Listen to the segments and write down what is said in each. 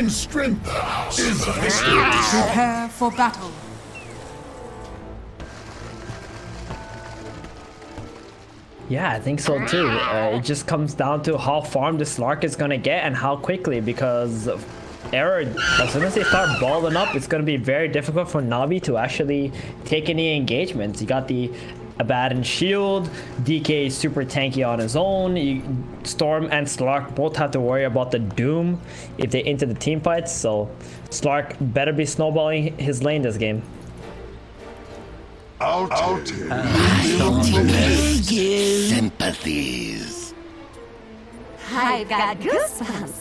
in strength is victory. Prepare for battle. Yeah, I think so too. It just comes down to how farm the Slark is gonna get and how quickly, because Error, as soon as they start balling up, it's gonna be very difficult for Navi to actually take any engagements. You got the Abaddon shield, DK is super tanky on his own. Storm and Slark both have to worry about the Doom if they enter the team fights, so Slark better be snowballing his lane this game. Sympathies. I've got goosebumps.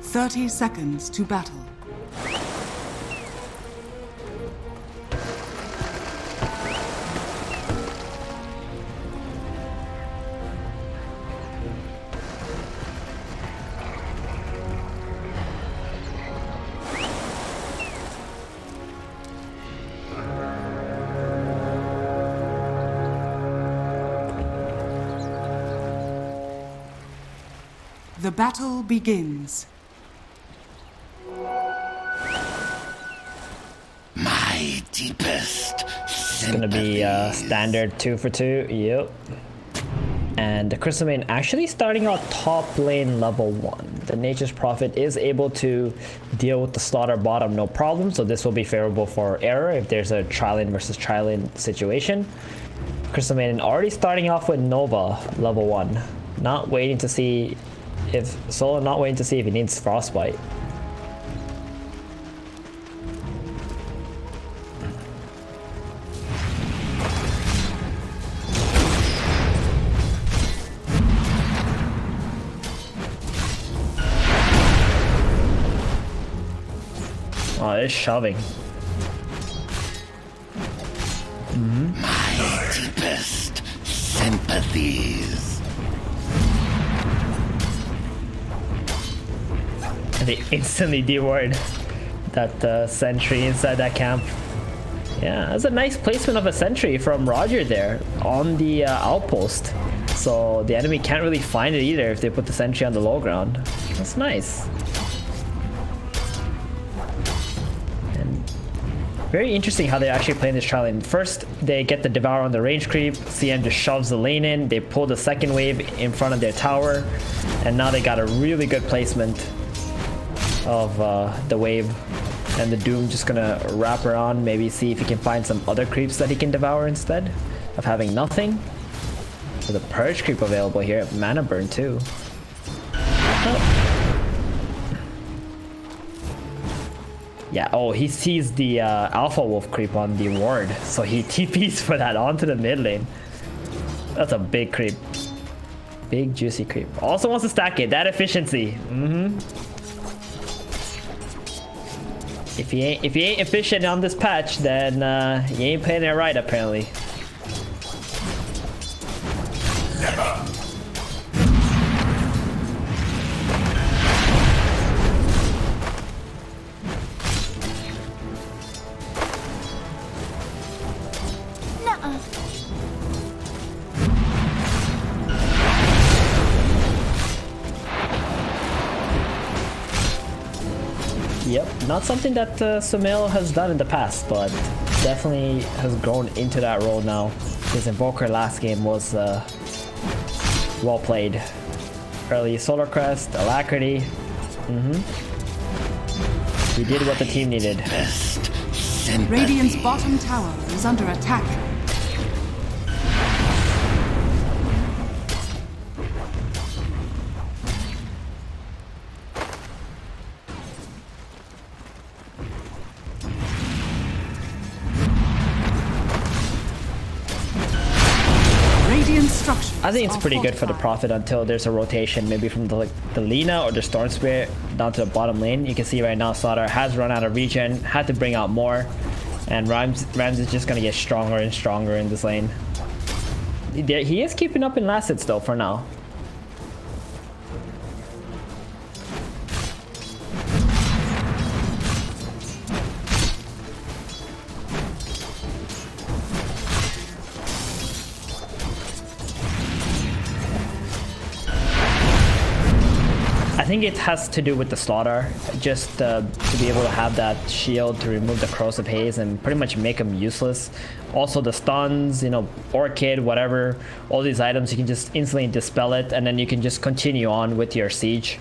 "30 seconds to battle. The battle begins. My deepest It's gonna be standard 2 for 2. Yep. And the Crystal Main actually starting out top lane level 1. The Nature's Prophet is able to deal with the slaughter bottom no problem, so this will be favorable for Error if there's a tri-lane versus tri-lane situation. Crystal Maiden already starting off with Nova level 1. Not waiting to see if he needs Frostbite. Oh, it's shoving. My deepest sympathies. And they instantly deward that sentry inside that camp. Yeah, that's a nice placement of a sentry from Roger there on the outpost. So the enemy can't really find it either if they put the sentry on the low ground. That's nice. Very interesting how they're actually playing this trial lane. First, they get the Devour on the range creep. CM just shoves the lane in. They pull the second wave in front of their tower. And now they got a really good placement of the wave. And the Doom just gonna wrap around, maybe see if he can find some other creeps that he can devour instead of having nothing. There's a Purge creep available here. Mana Burn too. Oh. Yeah, oh, he sees the Alpha Wolf creep on the ward, so he TPs for that onto the mid lane. That's a big creep. Big juicy creep. Also wants to stack it, that efficiency. If he ain't efficient on this patch, then he ain't playing it right apparently. Yep, not something that Sumail has done in the past, but definitely has grown into that role now. His Invoker last game was well played. Early Solar Crest, Alacrity. We did what the team needed. Radiant's bottom tower is under attack. I think it's pretty good for the Prophet until there's a rotation, maybe from the Lina or the Storm Spirit down to the bottom lane. You can see right now Slaughter has run out of regen, had to bring out more, and Rams is just gonna get stronger and stronger in this lane. He is keeping up in last hits though for now. think it has to do with the slaughter, just to be able to have that shield to remove the corrosive haze and pretty much make them useless. Also the stuns, you know, orchid, whatever, all these items, you can just instantly dispel it, and then you can just continue on with your siege.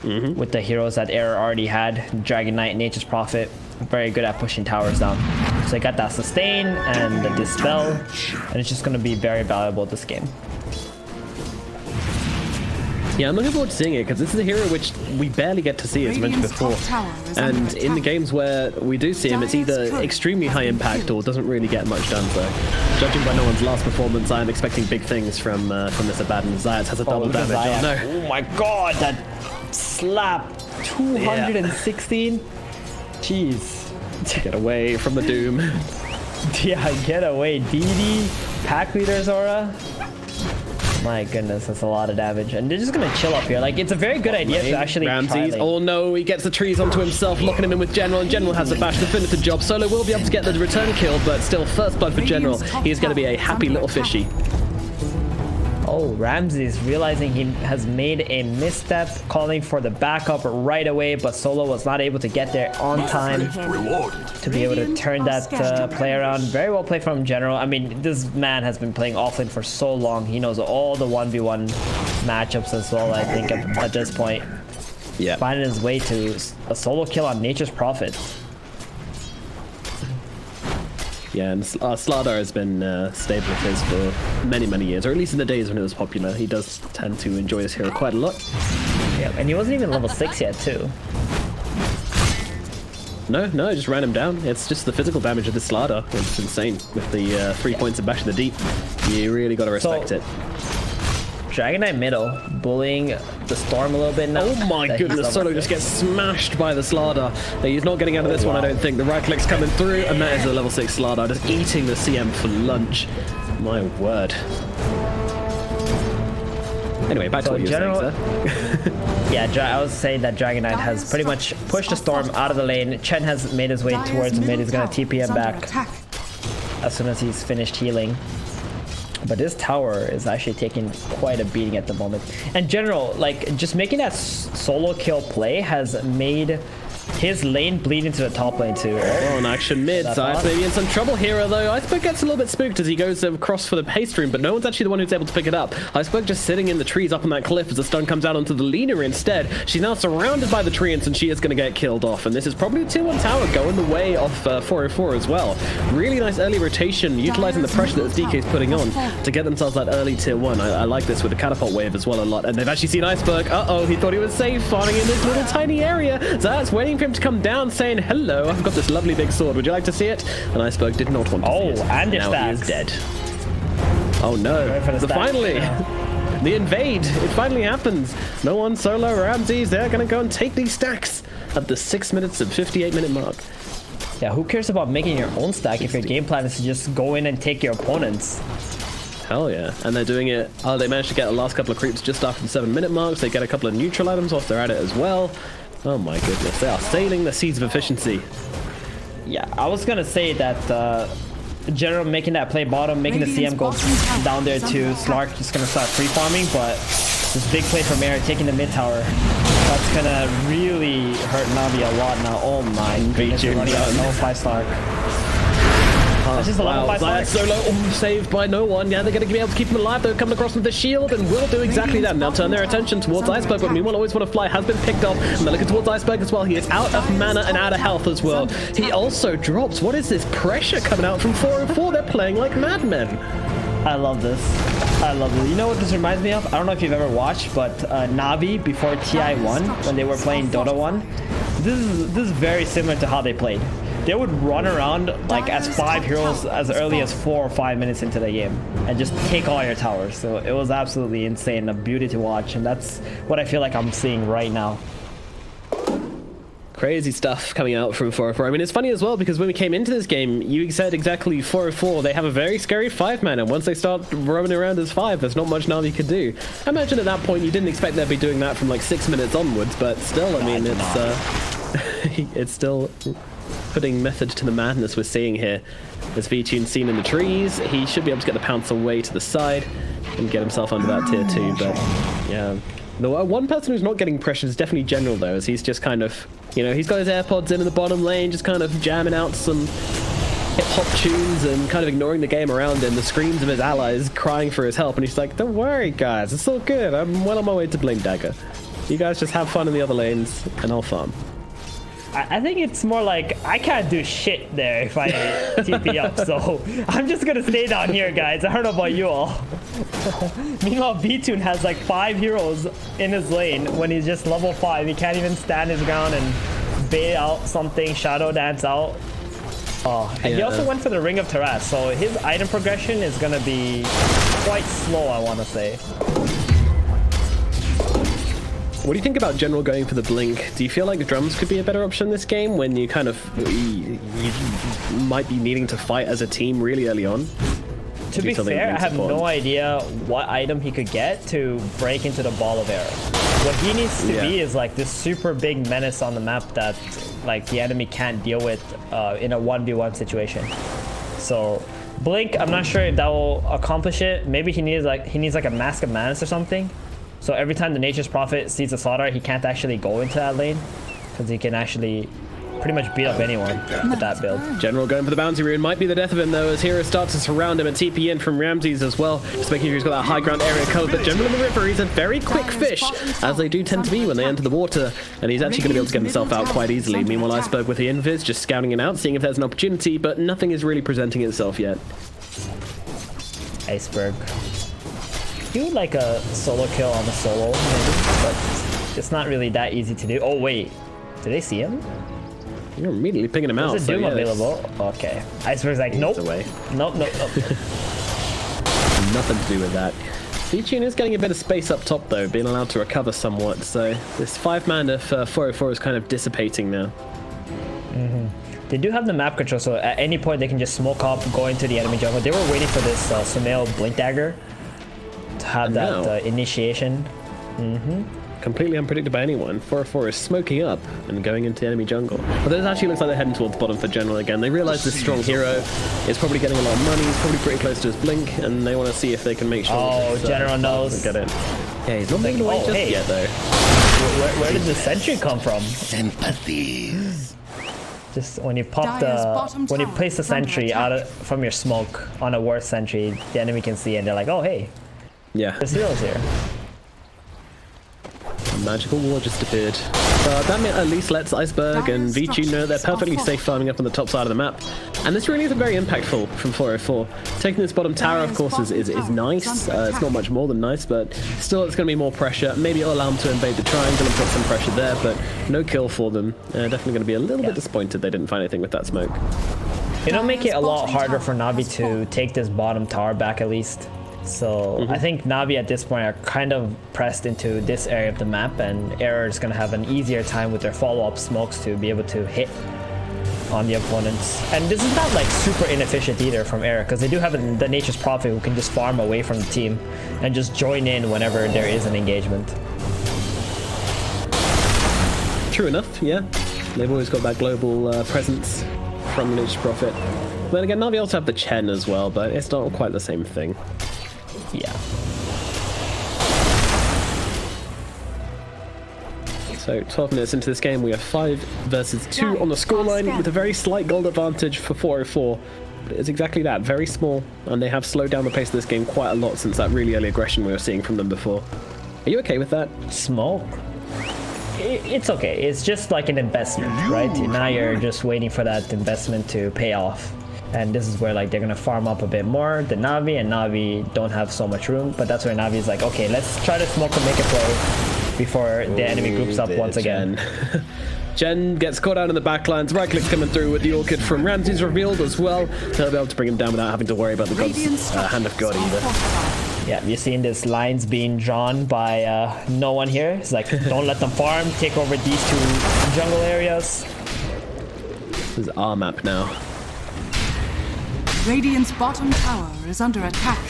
With the heroes that Error already had. Dragon Knight, Nature's Prophet, very good at pushing towers down. So I got that sustain and the dispel, and it's just going to be very valuable this game. Yeah, I'm looking forward to seeing it, because this is a hero which we barely get to see, as mentioned before. And in the games where we do see him, it's either extremely high impact or doesn't really get much done. So, judging by no one's last performance, I am expecting big things from this Abaddon. Zayat has a double damage. Oh no! Oh my god, that slap! 216. Jeez. Get away from the doom. Yeah, get away, DD. Pack leader Zora. My goodness, that's a lot of damage. And they're just gonna chill up here. Like, it's a very good idea to actually Ramses, oh no, he gets the trees onto himself, locking him in with General, and General has the bash to finish the job. Solo will be able to get the return kill, but still, first blood for General. He's gonna be a happy little fishy. Oh, Ramses realizing he has made a misstep, calling for the backup right away, but Solo was not able to get there on time to be able to turn that play around. Very well played from General. I mean, this man has been playing offlane for so long. He knows all the 1v1 matchups as well, I think, at this point. Yeah. Finding his way to a solo kill on Nature's Prophet. Yeah, and Slardar has been stable of his for many, many years, or at least in the days when it was popular. He does tend to enjoy this hero quite a lot. Yeah, and he wasn't even level 6 yet, too. No, I just ran him down. It's just the physical damage of this Slardar. It's insane. With the 3 points of Bash in the Deep, you really got to respect it. Dragon Knight middle, bullying the Storm a little bit now. Oh my goodness, Solo just gets smashed by the Slardar. He's not getting out of this one, I don't think. The right click's coming through, and that is a level 6 Slardar, just eating the CM for lunch. My word. Anyway, back to what you were saying, sir. Yeah, I was saying that Dragon Knight has pretty much pushed the Storm out of the lane. Chen has made his way towards mid. He's going to TP him back as soon as he's finished healing. But this tower is actually taking quite a beating at the moment. And General, like, just making that solo kill play has made his lane bleed into the top lane too. Oh, an action mid. Zayat maybe in some trouble here, though. Iceberg gets a little bit spooked as he goes across for the haste rune, but no one's actually the one who's able to pick it up. Iceberg just sitting in the trees up on that cliff as the stun comes out onto the Lina instead. She's now surrounded by the treants, and she is going to get killed off. And this is probably a tier 1 tower going the way of 404 as well. Really nice early rotation, utilizing the pressure that the DK is putting on to get themselves that early tier 1. I like this with the catapult wave as well a lot. And they've actually seen Iceberg. Uh-oh, he thought he was safe farming in this little tiny area. Zayat's waiting for him to come down, saying, hello, I've got this lovely big sword. Would you like to see it? And Iceberg did not want to see it. And now he is dead. Oh no. Finally. The invade. It finally happens. No one Solo Ramses. They're going to go and take these stacks at the 6 minutes and 58-minute mark. Yeah, who cares about making your own stack if your game plan is to just go in and take your opponents? Hell yeah. And they're doing it. Oh, they managed to get the last couple of creeps just after the 7-minute mark. So they get a couple of neutral items whilst they're at it as well. Oh my goodness, they are sailing the seas of efficiency. Yeah, I was gonna say that General making that play bottom, making the CM go down there to Slark, just gonna start free farming, but this big play from Air taking the mid tower, that's gonna really hurt Navi a lot now. Oh my goodness, we're running out of level 5 Slark. That's just a level 5 Slark. Solo saved by no one. Yeah, they're going to be able to keep him alive. They're coming across with the shield and will do exactly that. Now turn their attention towards Iceberg, but meanwhile Always Want to Fly has been picked up. And they're looking towards Iceberg as well. He is out of mana and out of health as well. He also drops. What is this pressure coming out from 404? They're playing like madmen. I love this. I love it. You know what this reminds me of? I don't know if you've ever watched, but NAVI before TI1, when they were playing Dota 1. This is very similar to how they played. They would run around like as 5 heroes as early as 4 or 5 minutes into the game and just take all your towers. So it was absolutely insane, a beauty to watch, and that's what I feel like I'm seeing right now. Crazy stuff coming out from 404. I mean, it's funny as well because when we came into this game, you said exactly 404. They have a very scary 5-man, and once they start roaming around as 5, there's not much Navi could do. I imagine at that point you didn't expect they'd be doing that from like 6 minutes onwards, but still, I mean, it's still putting method to the madness we're seeing here. As V-Tune's seen in the trees, he should be able to get the pounce away to the side and get himself under that tier 2, but yeah, The one person who's not getting pressure is definitely General, though, as he's just kind of, you know, he's got his AirPods in the bottom lane, just kind of jamming out some hip-hop tunes and kind of ignoring the game around him, the screams of his allies crying for his help, and he's like, don't worry, guys, it's all good. I'm well on my way to Blink Dagger. You guys just have fun in the other lanes, and I'll farm. I think it's more like I can't do shit there if I TP up, so I'm just gonna stay down here, guys. I don't know about you all. Meanwhile, B-Tune has like 5 heroes in his lane when he's just level 5. He can't even stand his ground and bait out something, shadow dance out. Oh, and he also went for the Ring of Taras, so his item progression is gonna be quite slow, I want to say. What do you think about General going for the Blink? Do you feel like drums could be a better option this game when you kind of you might be needing to fight as a team really early on? To be fair, I have no idea what item he could get to break into the ball of arrow. What he needs to be is like this super big menace on the map that like the enemy can't deal with in a 1v1 situation. So Blink, I'm not sure if that will accomplish it. Maybe he needs like a Mask of Madness or something. So every time the Nature's Prophet sees a slaughter, he can't actually go into that lane because he can actually pretty much beat up anyone with that build. General going for the bounty rune might be the death of him, though, as Hero starts to surround him and TP in from Ramses as well, just making sure he's got that high ground area covered. But General in the river, he's a very quick fish, as they do tend to be when they enter the water, and he's actually going to be able to get himself out quite easily. Meanwhile, Iceberg with the invis, just scouting it out, seeing if there's an opportunity, but nothing is really presenting itself yet. Iceberg. He would like a solo kill on the solo, maybe, but it's not really that easy to do. Oh wait, did they see him? You're immediately picking him out. Is a Doom available? Okay. Iceberg's like, nope. Nope, nope, nope. Nothing to do with that. B-Tune is getting a bit of space up top, though, being allowed to recover somewhat, so this 5-mana for 404 is kind of dissipating now. They do have the map control, so at any point they can just smoke up, go into the enemy jungle. They were waiting for this Sumail Blink Dagger to have that initiation. Completely unpredicted by anyone. 404 is smoking up and going into enemy jungle. But this actually looks like they're heading towards the bottom for General again. They realize this strong hero is probably getting a lot of money. He's probably pretty close to his blink, and they want to see if they can make sure. Oh, General knows. Get in. Yeah, he's not making away just yet, though. Where did the sentry come from? Sympathies. Just when you pop when you place the sentry from your smoke on a worse sentry, the enemy can see, and they're like, oh hey, there's heroes here. A magical wall just appeared. That at least lets Iceberg and V-Tune know they're perfectly safe farming up on the top side of the map. And this really isn't very impactful from 404. Taking this bottom tower, of course, is nice. It's not much more than nice, but still it's going to be more pressure. Maybe it'll allow them to invade the triangle and put some pressure there, but no kill for them. Definitely going to be a little bit disappointed they didn't find anything with that smoke. It'll make it a lot harder for NAVI to take this bottom tower back at least. So I think NAVI at this point are kind of pressed into this area of the map, and Error is going to have an easier time with their follow-up smokes to be able to hit on the opponents. And this is not like super inefficient either from Error, because they do have the Nature's Prophet who can just farm away from the team and just join in whenever there is an engagement. True enough, yeah. They've always got that global presence from the Nature's Prophet. But again, NAVI also have the Chen as well, but it's not quite the same thing. Yeah. So 12 minutes into this game, we have 5 versus 2 on the scoreline with a very slight gold advantage for 404. But it's exactly that, very small, and they have slowed down the pace of this game quite a lot since that really early aggression we were seeing from them before. Are you okay with that? Smoke? It's okay. It's just like an investment, right? Now you're just waiting for that investment to pay off. And this is where like they're gonna farm up a bit more than NAVI, and NAVI don't have so much room, but that's where NAVI is like, okay, let's try to smoke and make a play before the enemy groups up once again. Jen gets caught out in the backlines. Right click coming through with the Orchid from Ramses revealed as well. They'll be able to bring him down without having to worry about the God's hand of God either. Yeah, you're seeing these lines being drawn by no one here. It's like, don't let them farm, take over these 2 jungle areas. This is our map now. Radiant's bottom tower is under attack.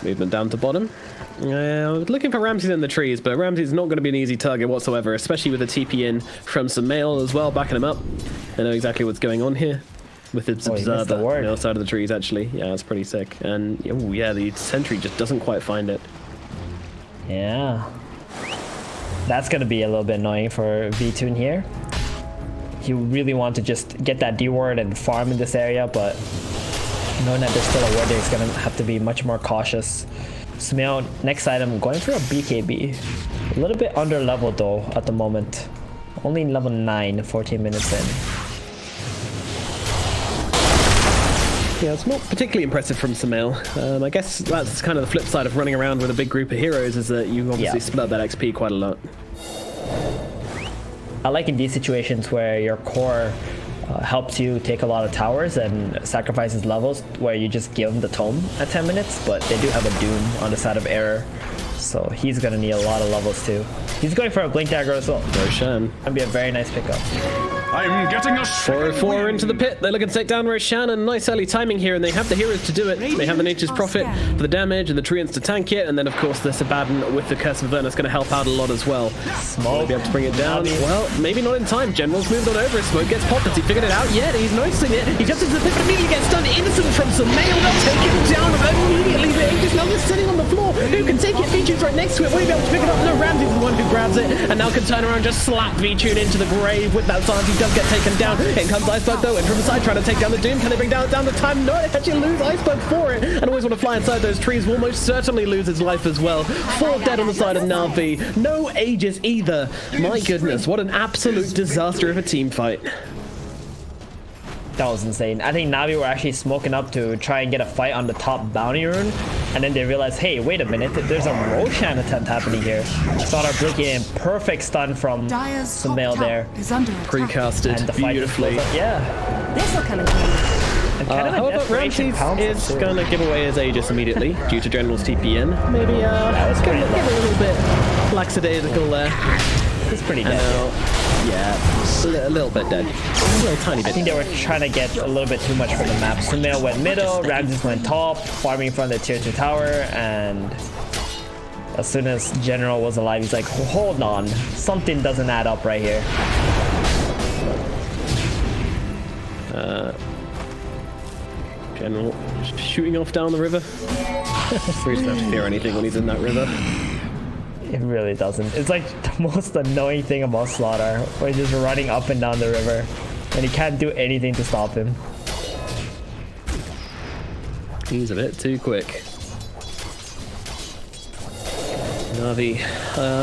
Movement down to bottom. Looking for Ramses in the trees, but Ramses is not going to be an easy target whatsoever, especially with a TP in from some mail as well, backing him up. They know exactly what's going on here. with its Oh, he missed observer the ward. on the other side of the trees, actually. Yeah, it's pretty sick. And, oh yeah, the sentry just doesn't quite find it. Yeah. That's going to be a little bit annoying for V-Tune here. He really want to just get that D-ward and farm in this area, but knowing that there's still a ward there, he's going to have to be much more cautious. Smale, next item, going for a BKB. A little bit under level though at the moment. Only level 9, 14 minutes in. Yeah, it's not particularly impressive from Samel. I guess that's kind of the flip side of running around with a big group of heroes, is that you obviously split up that XP quite a lot. I like in these situations where your core helps you take a lot of towers and sacrifices levels, where you just give them the tome at 10 minutes, but they do have a Doom on the side of Error, so he's gonna need a lot of levels too. He's going for a Blink Dagger as well. Roshan. That'd be a very nice pickup. I'm getting a 404 into the pit. They're looking to take down Roshan, and nice early timing here, and they have the heroes to do it. They have the Nature's Prophet for the damage and the Treants to tank it, and then of course the Sabaddon with the Curse of Avernus going to help out a lot as well. Smoke. Be able to bring it down. Well, maybe not in time. General's moved on over. Smoke gets popped. Has he figured it out yet? He's noticing it. He jumps into the pit, but immediately gets stunned. Innocent from some mail. They'll take him down immediately. The Aegis now just sitting on the floor. Who can take it? V-Tune's right next to it. Will he be able to pick it up? No, Ramsey's the one who grabs it, and now can turn around and just slap V-Tune into the grave with that silence. He does get taken down. In comes Iceberg though, and from the side trying to take down the Doom. Can they bring down the time? No, they actually lose Iceberg for it, and always want to fly inside those trees. Will most certainly lose his life as well. 4 dead on the side of Navi. No Aegis either. My goodness, what an absolute disaster of a team fight. That was insane. I think Navi were actually smoking up to try and get a fight on the top bounty rune, and then they realized, hey, wait a minute, there's a Roshan attempt happening here. Slark blinking in, perfect stun from Samel there. Precasted And the fight just beautifully. goes up. Yeah. This'll come in handy. And kind of a However, desperation Ramses pounce is too. going to give away his Aegis immediately due to General's TPN. Maybe was give pretty a little bit lackadaisical there. He's pretty And dead. yeah, a little bit dead. A little tiny bit. I think they were trying to get a little bit too much from the map. Samel went middle, Ramses went top, farming from the tier 2 tower, and as soon as General was alive, he's like, hold on, something doesn't add up right here. General shooting off down the river. He doesn't have to fear anything when he's in that river. It really doesn't. It's like the most annoying thing about Slaughter, where he's just running up and down the river, and he can't do anything to stop him. He's a bit too quick. Navi,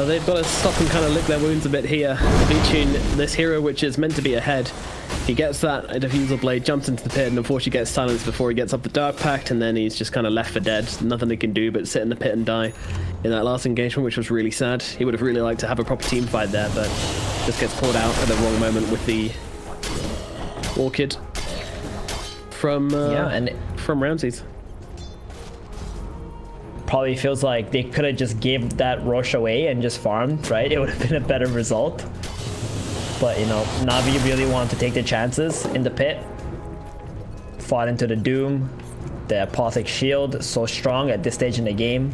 they've got to stop and kind of lick their wounds a bit here. V-Tune, this hero which is meant to be ahead, he gets that diffusal blade, jumps into the pit, and unfortunately gets silenced before he gets up the Dark Pact, and then he's just kind of left for dead. Nothing he can do but sit in the pit and die in that last engagement, which was really sad. He would have really liked to have a proper team fight there, but just gets caught out at the wrong moment with the Orchid from Ramses. Probably feels like they could have just gave that Roche away and just farmed, right? It would have been a better result. But, you know, Navi really wanted to take the chances in the pit. Fought into the Doom. The Apothic Shield, so strong at this stage in the game.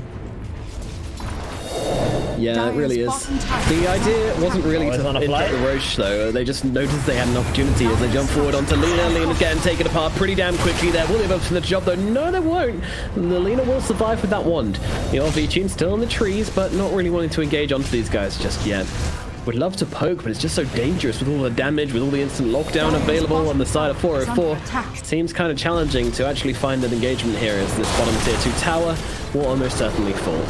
Yeah, it really is. The idea wasn't really to infect the Roche, though. They just noticed they had an opportunity as they jump forward onto Lina. Lina's getting taken apart pretty damn quickly there. Will they be able to finish the job, though? No, they won't. The Lina will survive with that wand. The RV-Tune's still in the trees, but not really wanting to engage onto these guys just yet. Would love to poke, but it's just so dangerous with all the damage, with all the instant lockdown available on the side of 404. Seems kind of challenging to actually find an engagement here as this bottom tier 2 tower will almost certainly fall.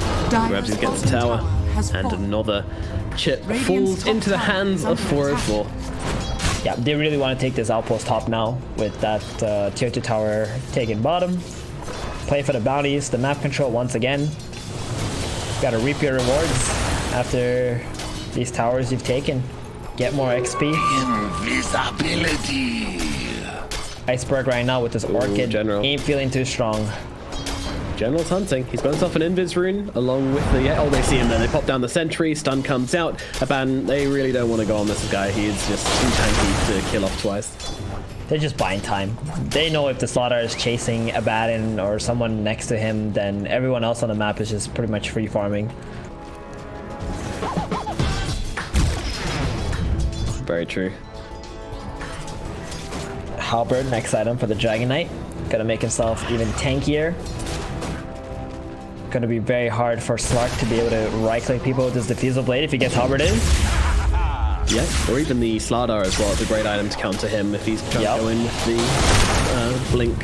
Grabs against the tower, and another chip falls into the hands of 404. Yeah, they really want to take this outpost top now with that tier 2 tower taking bottom. Play for the bounties, the map control once again. Got to reap your rewards after these towers you've taken. Get more XP. Invisibility. Iceberg right now with this Orchid. General. Ain't feeling too strong. General's hunting. He's got himself an Invis rune along with the... Oh, they see him there. They pop down the sentry. Stun comes out. Aban, they really don't want to go on this guy. He is just too tanky to kill off twice. They're just buying time. They know if the Slaughter is chasing Abaddon or someone next to him, then everyone else on the map is just pretty much free farming. Very true. Halberd, next item for the Dragon Knight. Gonna make himself even tankier. Gonna be very hard for Slark to be able to right-click people with his Diffusal Blade if he gets Halberd in. Yeah, or even the Slardar as well. It's a great item to counter him if he's trying to go in with the Blink.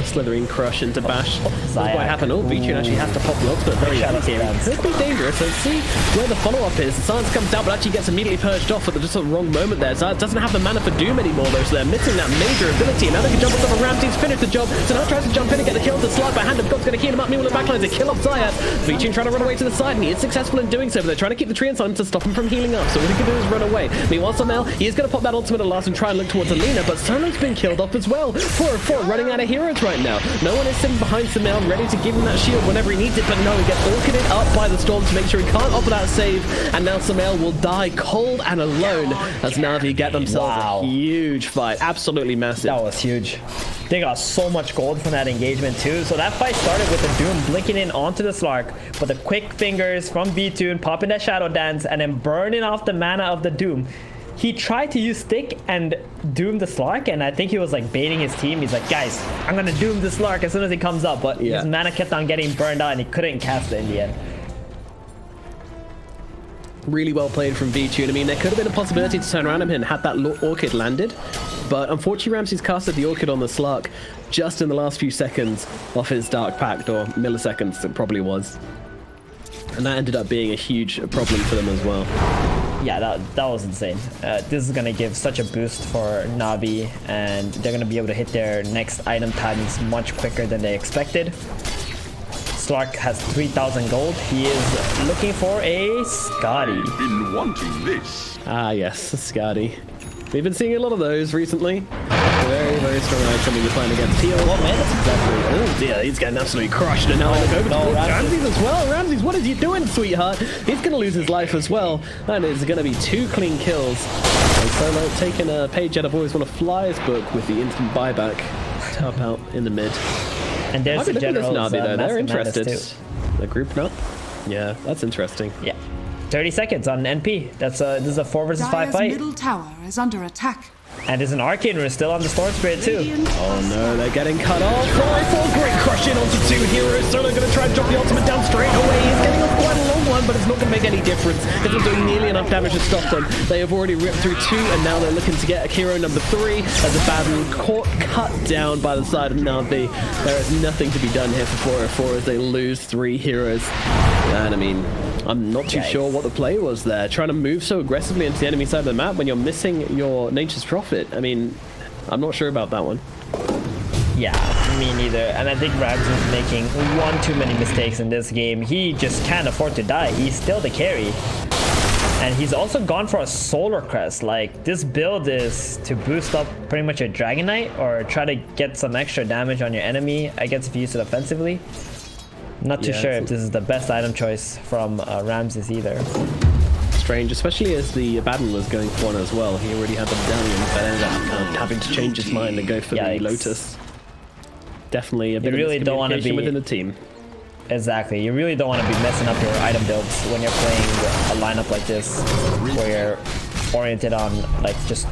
Slithering Crush into Bash. That's what happened. Oh, Vici actually has to pop the ultimate very early here. Could be dangerous. Let's see where the follow-up is. The Silence comes down, but actually gets immediately purged off at just the wrong moment there. Zayat doesn't have the mana for Doom anymore, though, so they're missing that major ability. And now they can jump on top of Ramsey's finish the job. So now tries to jump in and get the kill to Slark, but Hand of God's going to heal him up. Meanwhile, the backlines a kill off Zayat. Vici trying to run away to the side, and he is successful in doing so, but they're trying to keep the tree inside him to stop him from healing up. So what he can do is run away. Meanwhile, Samel, he is going to pop that ultimate at last and try and look towards Alina, but Solo's been killed off as well. 4-4, running out of heroes right now. No one is sitting behind Samel, ready to give him that shield whenever he needs it, but no, he gets orchided up by the storm to make sure he can't offer that save, and now Samel will die cold and alone as Navi get themselves a huge fight. Absolutely massive. That was huge. They got so much gold from that engagement too. So that fight started with the Doom blinking in onto the Slark, but the quick fingers from V2 popping that Shadow Dance and then burning off the mana of the Doom. He tried to use Stick and Doom the Slark, and I think he was like baiting his team. He's like, guys, I'm gonna Doom the Slark as soon as he comes up, but his mana kept on getting burned out and he couldn't cast it in the end. Really well played from V2. I mean, there could have been a possibility to turn around him and had that Orchid landed, but unfortunately Ramsey's casted the Orchid on the Slark just in the last few seconds of his Dark Pact, or milliseconds it probably was. And that ended up being a huge problem for them as well. Yeah, that was insane. This is going to give such a boost for Navi, and they're going to be able to hit their next item titans much quicker than they expected. Slark has 3,000 gold. He is looking for a Scotty. Been wanting this. Ah, yes, Scotty. We've been seeing a lot of those recently. Very, very strong item when you're playing against Teal. 1 minute. Exactly. Oh dear, he's getting absolutely crushed. And now I look over to Ramses as well. Ramses, what is he doing, sweetheart? He's going to lose his life as well. And it's going to be 2 clean kills. And Solo taking a page out of always one of Fly's book with the instant buyback. Top out in the mid. And there's the general Navi though. They're interested. The group now. Yeah, that's interesting. Yeah. 30 seconds on NP. That's this is a 4 versus 5 fight. Middle tower is under attack. And there's an Arcane Rune still on the Storm Spirit too. Oh no, they're getting cut off. 4-4, great crush in onto 2 heroes. Solo gonna try and drop the ultimate down straight away. He's getting off quite a long one, but it's not gonna make any difference. It's not doing nearly enough damage to stop them. They have already ripped through 2, and now they're looking to get a hero number 3 as a Baden cut down by the side of Navi. There is nothing to be done here for 4-4 as they lose 3 heroes. And I mean, I'm not too sure what the play was there. Trying to move so aggressively into the enemy side of the map when you're missing your Nature's Prophet. I mean, I'm not sure about that one. Yeah, me neither. And I think Rabs is making one too many mistakes in this game. He just can't afford to die. He's still the carry. And he's also gone for a Solar Crest. Like, this build is to boost up pretty much your Dragon Knight or try to get some extra damage on your enemy, I guess, if you use it offensively. Not too sure if this is the best item choice from Ramses either. Strange, especially as the Abaddon was going for one as well. He already had the medallion, but ended up having to change his mind and go for the Lotus. Definitely a bit of miscommunication within the team. Exactly. You really don't want to be messing up your item builds when you're playing a lineup like this, where you're oriented on like just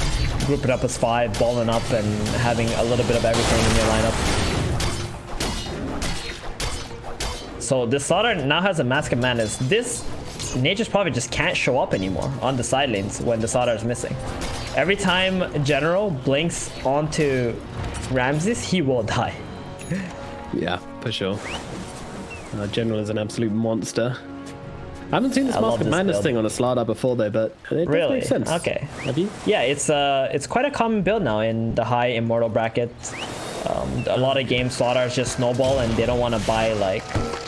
grouping up as 5, balling up, and having a little bit of everything in your lineup. So this Slaughter now has a Mask of Madness. This Nature's Prophet just can't show up anymore on the side lanes when the Slaughter is missing. Every time General blinks onto Ramses, he will die. Yeah, for sure. General is an absolute monster. I haven't seen this Mask of Madness thing on a Slardar before though, but it does make sense. Okay. Have you? Yeah, it's quite a common build now in the high Immortal bracket. A lot of games Slaughters just snowball and they don't want to buy like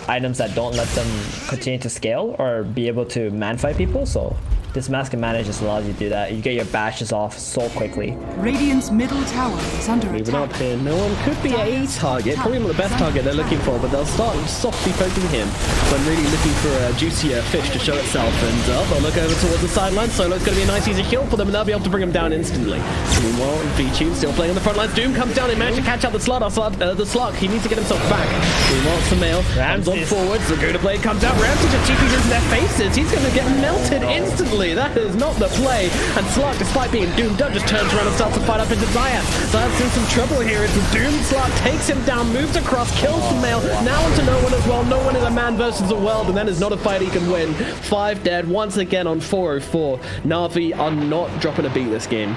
items that don't let them continue to scale or be able to man fight people, so this Mask of Mana just allows you to do that. You get your bashes off so quickly. Radiant's middle tower is under Moving attack. up here, no one could be a target, probably not the best target they're looking for, but they'll start softly poking him when really looking for a juicier fish to show itself. And they'll look over towards the sideline. Solo, it's going to be a nice easy kill for them, and they'll be able to bring him down instantly. Meanwhile, V-Tune still playing on the front lines. Doom comes down, he managed to catch out the Slark. He needs to get himself back. Meanwhile, Samael comes on forwards. The Gouda Blade comes out. Ramsey just TPs into their faces. He's going to get melted instantly. unfortunately, that is not the play. And Slark, despite being doomed up, just turns around and starts to fight up into Zayas. Zayas in some trouble here. It's a doomed Slark, takes him down, moves across, kills the male. Now onto no one as well. No one is a man versus a world, and that is not a fight he can win. 5 dead, once again on 404. Navi are not dropping a beat this game.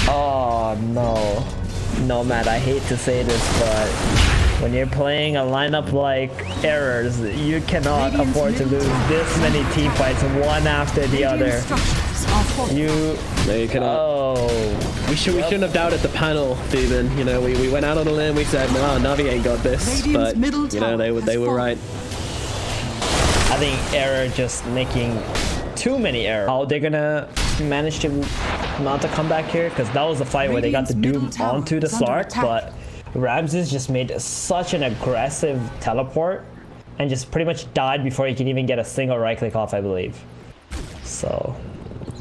Oh, no. No, Matt, I hate to say this, but when you're playing a lineup like Errors, you cannot afford to lose this many team fights one after the other. No, you cannot. Oh. We shouldn't have doubted the panel, Steven. You know, we went out on a limb, we said, no, Navi ain't got this. But, you know, they were right. I think Error just making too many errors. How they're gonna manage to mount a comeback here? Because that was the fight where they got the Doom onto the Slark, but Ramses just made such an aggressive teleport and just pretty much died before he can even get a single right click off, I believe. So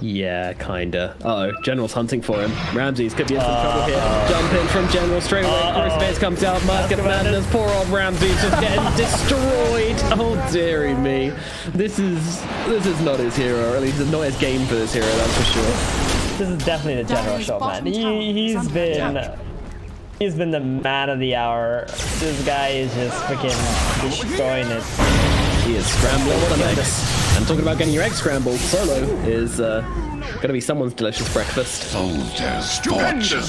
yeah, kinda. Uh-oh, General's hunting for him. Ramses could be in some trouble here. Jump in from General straight away. Crucifix comes out. Musket Madness. Poor old Ramses just getting destroyed. Oh, dearie me. This is not his hero, or at least not his game for this hero, that's for sure. This is definitely the General show, man. He's been the man of the hour. This guy is just freaking destroying it. He is scrambling some eggs. And talking about getting your eggs scrambled, Solo is gonna be someone's delicious breakfast. Soldier's fortune.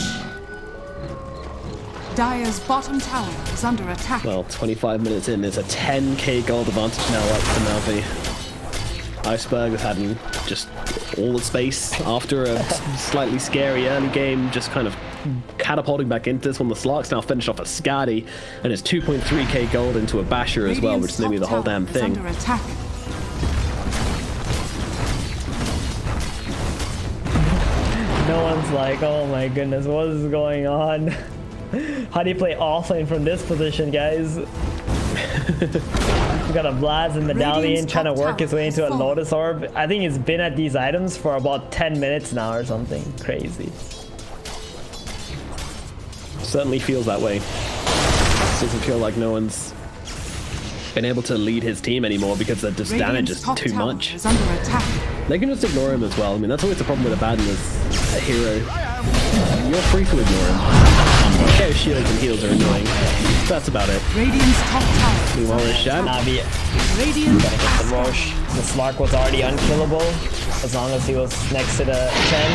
Dire's bottom tower is under attack. Well, 25 minutes in, there's a 10k gold advantage now up for Navi. Iceberg has had just all the space after a slightly scary early game, just kind of catapulting back into this one. The Slark's now finished off a Skadi, and it's 2.3k gold into a Basher as well, which is maybe the whole damn thing. Under attack. No one's like, oh my goodness, what is going on? How do you play offlane from this position, guys? We got a Blaz and Medallion trying to work his way into a Lotus Orb. I think he's been at these items for about 10 minutes now or something crazy. Certainly feels that way. Doesn't feel like no one's been able to lead his team anymore because the damage is too much. They can just ignore him as well. I mean, that's always the problem with a Abaddon as a hero. You're free to ignore him. Okay, shields and heals are annoying. That's about it. Radiant's top tower. Meanwhile, there's Shad. Navi gotta get the Roche. The Slark was already unkillable as long as he was next to the 10.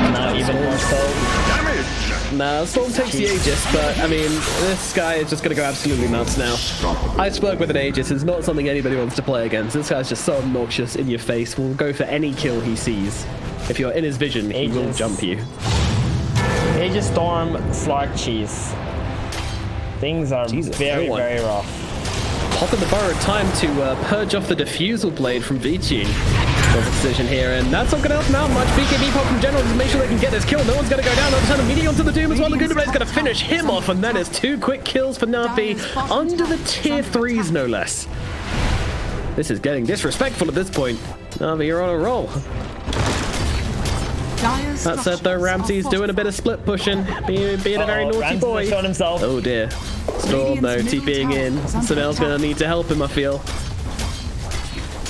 And now even more so. Nah, Storm takes the Aegis, but I mean, this guy is just gonna go absolutely nuts now. Iceberg with an Aegis is not something anybody wants to play against. This guy's just so obnoxious in your face. Will go for any kill he sees. If you're in his vision, he will jump you. Aegis Storm, Slark Cheese. Things are very rough. Popping the borrowed time to purge off the Diffusal Blade from Vici. Does a decision here, and that's not going to help him out much. BKB pop from General to make sure they can get this kill. No one's going to go down. They'll turn immediately onto the Doom as well. The Gunda Blade's going to finish him off, and then it's 2 quick kills for Navi under the tier 3s, no less. This is getting disrespectful at this point. Navi, you're on a roll. That said, though, Ramsey's doing a bit of split pushing, being a very naughty boy. Himself. Oh dear. Storm, though, TPing in. Sumail's going to need to help him, I feel.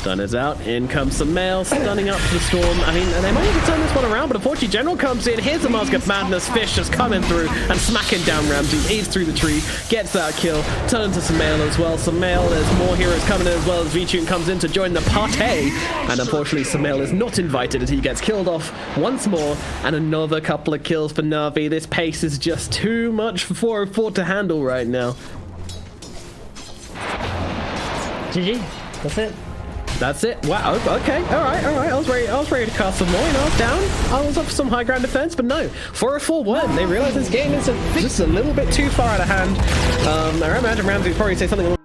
Stunner's out. In comes Sumail, stunning up the Storm. I mean, they might even turn this one around, but unfortunately, General comes in. Here's the Mask of Madness. Fish just coming through and smacking down Ramsey. Aids through the tree, gets that kill. Turn to Sumail as well. Sumail, there's more heroes coming in as well as Vichun comes in to join the party. And unfortunately, Sumail is not invited as he gets killed off once more. And another couple of kills for Navi. This pace is just too much for 404 to handle right now. GG. That's it. That's it. Wow. Okay. All right. I was ready to cast some more. You know, I was down. I was up for some high ground defense, but no. 404 won. They realized this game is just a little bit too far out of hand. I imagine Ramsey would probably say something.